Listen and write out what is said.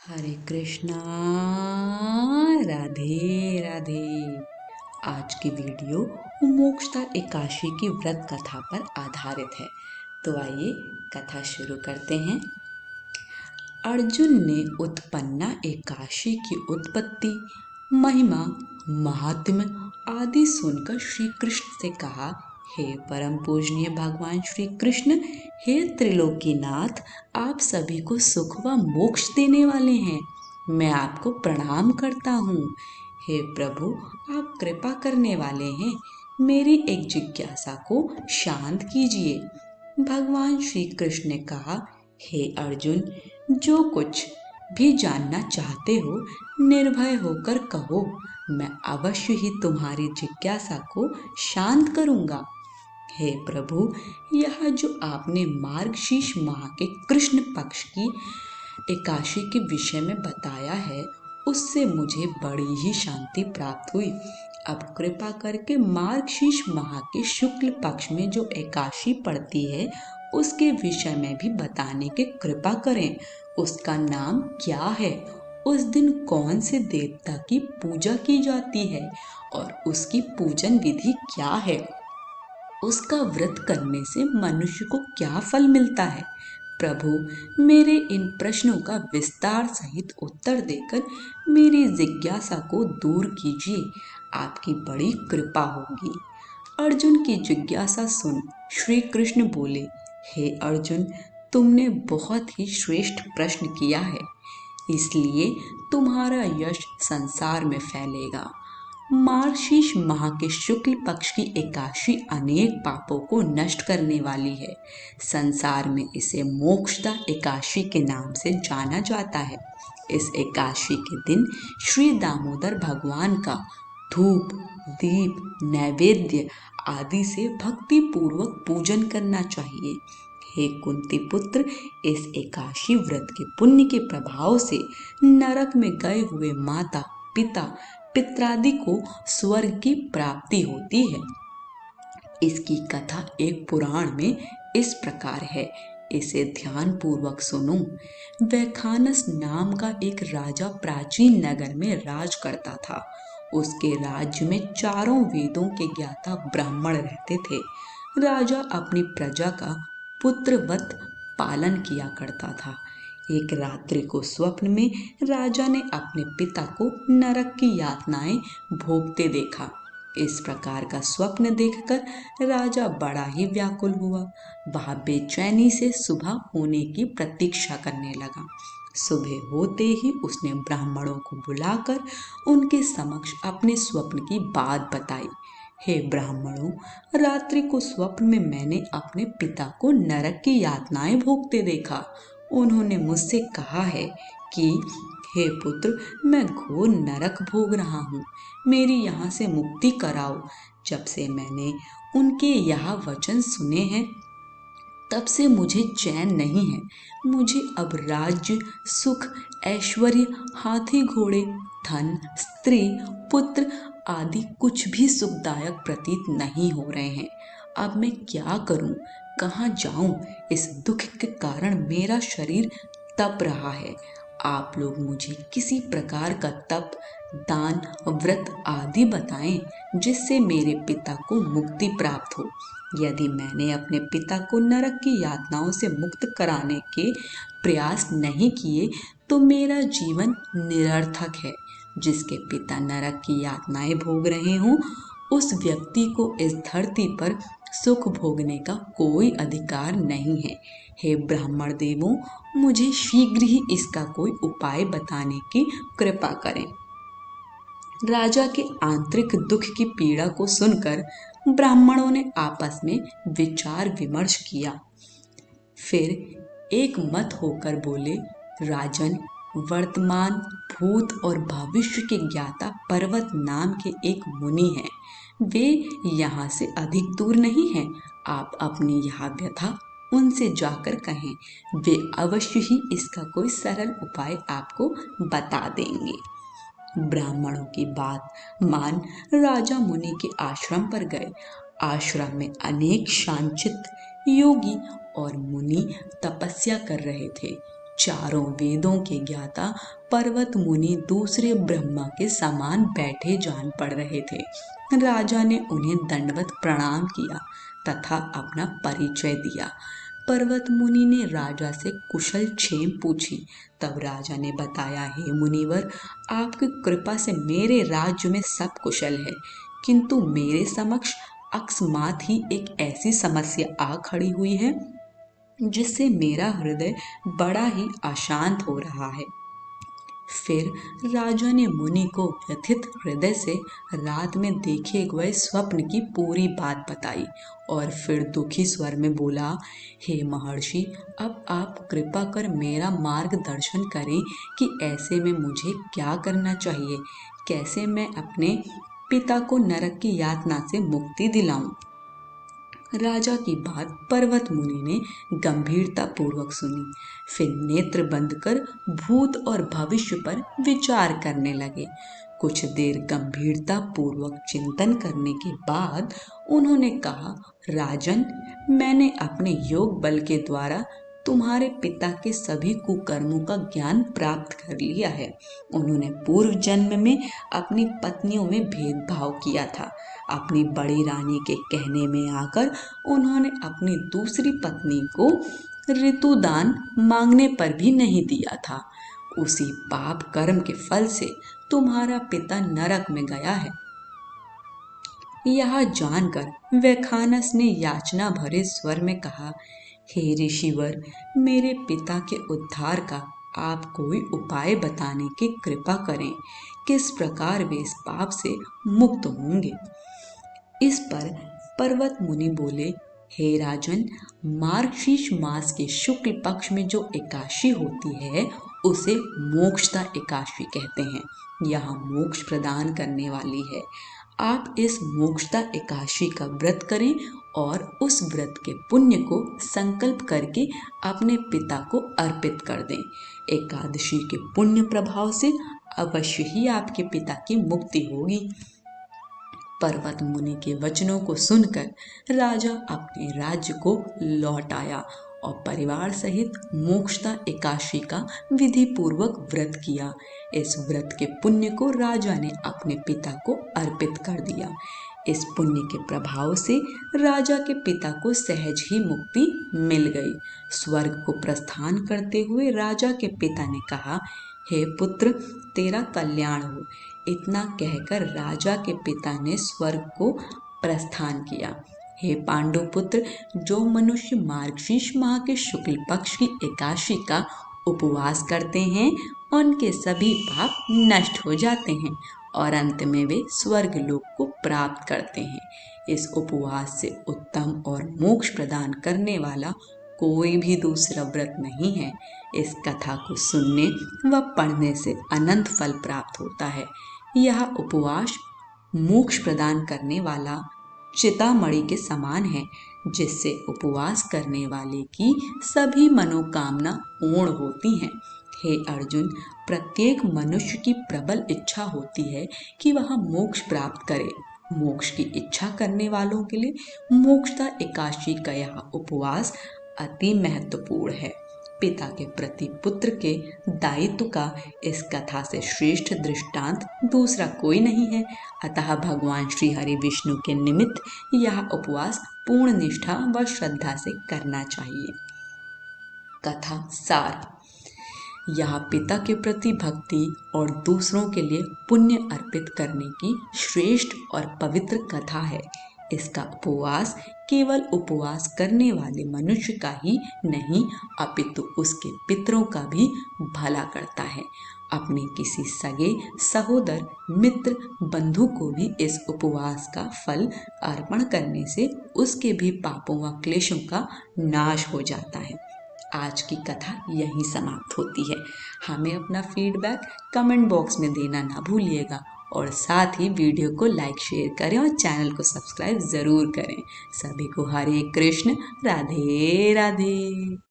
हरे कृष्णा। राधे राधे। आज की वीडियो मोक्षदा एकादशी की व्रत कथा पर आधारित है। तो आइए कथा शुरू करते हैं। अर्जुन ने उत्पन्ना एकादशी की उत्पत्ति, महिमा, महात्म्य आदि सुनकर श्री कृष्ण से कहा, हे परम पूजनीय भगवान श्री कृष्ण, हे त्रिलोकीनाथ, आप सभी को सुख व मोक्ष देने वाले हैं। मैं आपको प्रणाम करता हूँ। हे प्रभु, आप कृपा करने वाले हैं। मेरी एक जिज्ञासा को शांत कीजिए। भगवान श्री कृष्ण ने कहा, हे अर्जुन, जो कुछ भी जानना चाहते हो निर्भय होकर कहो, मैं अवश्य ही तुम्हारी जिज्ञासा को शांत करूंगा। हे प्रभु, यह जो आपने मार्गशीर्ष माह के कृष्ण पक्ष की एकादशी के विषय में बताया है, उससे मुझे बड़ी ही शांति प्राप्त हुई। अब कृपा करके मार्गशीर्ष माह के शुक्ल पक्ष में जो एकादशी पड़ती है उसके विषय में भी बताने की कृपा करें। उसका नाम क्या है, उस दिन कौन से देवता की पूजा की जाती है और उसकी पूजन विधि क्या है, उसका व्रत करने से मनुष्य को क्या फल मिलता है। प्रभु, मेरे इन प्रश्नों का विस्तार सहित उत्तर देकर मेरी जिज्ञासा को दूर कीजिए। आपकी बड़ी कृपा होगी। अर्जुन की जिज्ञासा सुन श्री कृष्ण बोले, हे अर्जुन, तुमने बहुत ही श्रेष्ठ प्रश्न किया है, इसलिए तुम्हारा यश संसार में फैलेगा। मार्गशीर्ष माह के शुक्ल पक्ष की एकादशी अनेक पापों को नष्ट करने वाली है। संसार में इसे मोक्षदा एकादशी के नाम से जाना जाता है। इस एकादशी के दिन श्री दामोदर भगवान का धूप, दीप, नैवेद्य आदि से भक्ति पूर्वक पूजन करना चाहिए। हे कुंती पुत्र, इस एकादशी व्रत के पुण्य के प्रभाव से नरक में गए हुए माता, पिता, पितरादि को स्वर्ग की प्राप्ति होती है। इसकी कथा एक पुराण में इस प्रकार है, इसे ध्यान पूर्वक सुनो। वैखानस नाम का एक राजा प्राचीन नगर में राज करता था। उसके राज्य में चारों वेदों के ज्ञाता ब्राह्मण रहते थे। राजा अपनी प्रजा का पुत्रवत पालन किया करता था। एक रात्रि को स्वप्न में राजा ने अपने पिता को नरक की यातनाएं भोगते देखा। इस प्रकार का स्वप्न देखकर राजा बड़ा ही व्याकुल हुआ। वह बेचैनी से सुबह होने की प्रतीक्षा करने लगा। सुबह होते ही उसने ब्राह्मणों को बुलाकर उनके समक्ष अपने स्वप्न की बात बताई। हे ब्राह्मणों, रात्रि को स्वप्न में मैंने अपने पिता को नरक की यातनाएं भोगते देखा। उन्होंने मुझसे कहा है कि हे पुत्र, मैं घोर नरक भोग रहा हूँ, मेरी यहाँ से मुक्ति कराओ। जब से मैंने उनके यह वचन सुने हैं तब से मुझे चैन नहीं है। मुझे अब राज्य, सुख, ऐश्वर्य, हाथी घोड़े, धन, स्त्री, पुत्र आदि कुछ भी सुखदायक प्रतीत नहीं हो रहे हैं। अब मैं क्या करूं, कहाँ जाऊं? इस दुख के कारण मेरा शरीर तप रहा है। आप लोग मुझे किसी प्रकार का तप, दान, व्रत आदि बताएं जिससे मेरे पिता को मुक्ति प्राप्त हो। यदि मैंने अपने पिता को नरक की यातनाओं से मुक्त कराने के प्रयास नहीं किए तो मेरा जीवन निरर्थक है। जिसके पिता नरक की यातनाएं भोग रहे हों, उस व्यक्ति को इस धरती पर सुख भोगने का कोई अधिकार नहीं है। हे ब्राह्मण देवों, मुझे शीघ्र ही इसका कोई उपाय बताने की कृपा करें। राजा के आंतरिक दुख की पीड़ा को सुनकर ब्राह्मणों ने आपस में विचार विमर्श किया। फिर एक मत होकर बोले, राजन, वर्तमान, भूत और भविष्य के ज्ञाता पर्वत नाम के एक मुनि हैं। वे यहाँ से अधिक दूर नहीं हैं। आप अपनी यह व्यथा उनसे जाकर कहें, वे अवश्य ही इसका कोई सरल उपाय आपको बता देंगे। ब्राह्मणों की बात मान राजा मुनि के आश्रम पर गए। आश्रम में अनेक शांतचित्त योगी और मुनि तपस्या कर रहे थे। चारों वेदों के ज्ञाता पर्वत मुनि दूसरे ब्रह्मा के समान बैठे जान पड़ रहे थे। राजा ने उन्हें दंडवत प्रणाम किया तथा अपना परिचय दिया। पर्वत मुनि ने राजा से कुशल क्षेम पूछी। तब राजा ने बताया, हे मुनिवर, आपकी कृपा से मेरे राज्य में सब कुशल है, किंतु मेरे समक्ष अकस्मात ही एक ऐसी समस्या आ खड़ी हुई है जिससे मेरा हृदय बड़ा ही अशांत हो रहा है। फिर राजा ने मुनि को व्यथित हृदय से रात में देखे गए स्वप्न की पूरी बात बताई और फिर दुखी स्वर में बोला, हे महर्षि, अब आप कृपा कर मेरा मार्गदर्शन करें कि ऐसे में मुझे क्या करना चाहिए, कैसे मैं अपने पिता को नरक की यातना से मुक्ति दिलाऊं। राजा की बात पर्वत मुनि ने गंभीरता पूर्वक सुनी। फिर नेत्र बंद कर भूत और भविष्य पर विचार करने लगे। कुछ देर गंभीरता पूर्वक चिंतन करने के बाद उन्होंने कहा, राजन, मैंने अपने योग बल के द्वारा तुम्हारे पिता के सभी कुकर्मों का ज्ञान प्राप्त कर लिया है। उन्होंने पूर्व जन्म में अपनी पत्नियों में भेदभाव किया था। अपनी बड़ी रानी के कहने में आकर उन्होंने अपनी दूसरी पत्नी को ऋतुदान मांगने पर भी नहीं दिया था। उसी पाप कर्म के फल से तुम्हारा पिता नरक में गया है। यह जानकर वैखानस ने याचना भरे स्वर में कहा, हे ऋषिवर, मेरे पिता के उद्धार का आप कोई उपाय बताने की कृपा करें। किस प्रकार वे इस पाप से मुक्त होंगे। इस पर पर्वत मुनि बोले, हे राजन, मार्गशीर्ष मास के शुक्ल पक्ष में जो एकादशी होती है उसे मोक्षदा एकादशी कहते हैं। यह मोक्ष प्रदान करने वाली है। आप इस मोक्षदा एकादशी का व्रत करें और उस व्रत के पुण्य को संकल्प करके अपने पिता को अर्पित कर दें। एकादशी के पुण्य प्रभाव से अवश्य ही आपके पिता की मुक्ति होगी। पर्वत मुनि के वचनों को सुनकर राजा अपने राज्य को लौट आया और परिवार सहित मोक्षदा एकादशी का विधि पूर्वक व्रत किया। इस व्रत के पुण्य को राजा ने अपने पिता को अर्पित कर दिया। इस पुण्य के प्रभाव से राजा के पिता को सहज ही मुक्ति मिल गई। स्वर्ग को प्रस्थान करते हुए राजा के पिता ने कहा, हे पुत्र, तेरा कल्याण हो। इतना कहकर राजा के पिता ने स्वर्ग को प्रस्थान किया। हे पांडु पुत्र, जो मनुष्य मार्गशीर्ष माह के शुक्ल पक्ष की एकादशी का उपवास करते हैं उनके सभी पाप नष्ट हो जाते हैं और अंत में वे स्वर्ग लोक को प्राप्त करते हैं। इस उपवास से उत्तम और मोक्ष प्रदान करने वाला कोई भी दूसरा व्रत नहीं है। इस कथा को सुनने व पढ़ने से अनंत फल प्राप्त होता है। यह उपवास मोक्ष प्रदान करने वाला चितामणि के समान है, जिससे उपवास करने वाले की सभी मनोकामना पूर्ण होती हैं। हे अर्जुन, प्रत्येक मनुष्य की प्रबल इच्छा होती है कि वह मोक्ष प्राप्त करे। मोक्ष की इच्छा करने वालों के लिए मोक्षदा एकादशी का यह उपवास अति महत्वपूर्ण है। पिता के प्रति पुत्र के दायित्व का इस कथा से श्रेष्ठ दृष्टांत दूसरा कोई नहीं है। अतः भगवान श्री हरि विष्णु के निमित्त यह उपवास पूर्ण निष्ठा व श्रद्धा से करना चाहिए। कथा सार। यह पिता के प्रति भक्ति और दूसरों के लिए पुण्य अर्पित करने की श्रेष्ठ और पवित्र कथा है। इसका उपवास केवल उपवास करने वाले मनुष्य का ही नहीं अपितु उसके पितरों का भी भला करता है। अपने किसी सगे, सहोदर, मित्र, बंधु को भी इस उपवास का फल अर्पण करने से उसके भी पापों व क्लेशों का नाश हो जाता है। आज की कथा यहीं समाप्त होती है। हमें अपना फीडबैक कमेंट बॉक्स में देना ना भूलिएगा और साथ ही वीडियो को लाइक शेयर करें और चैनल को सब्सक्राइब ज़रूर करें। सभी को हरे कृष्ण, राधे राधे।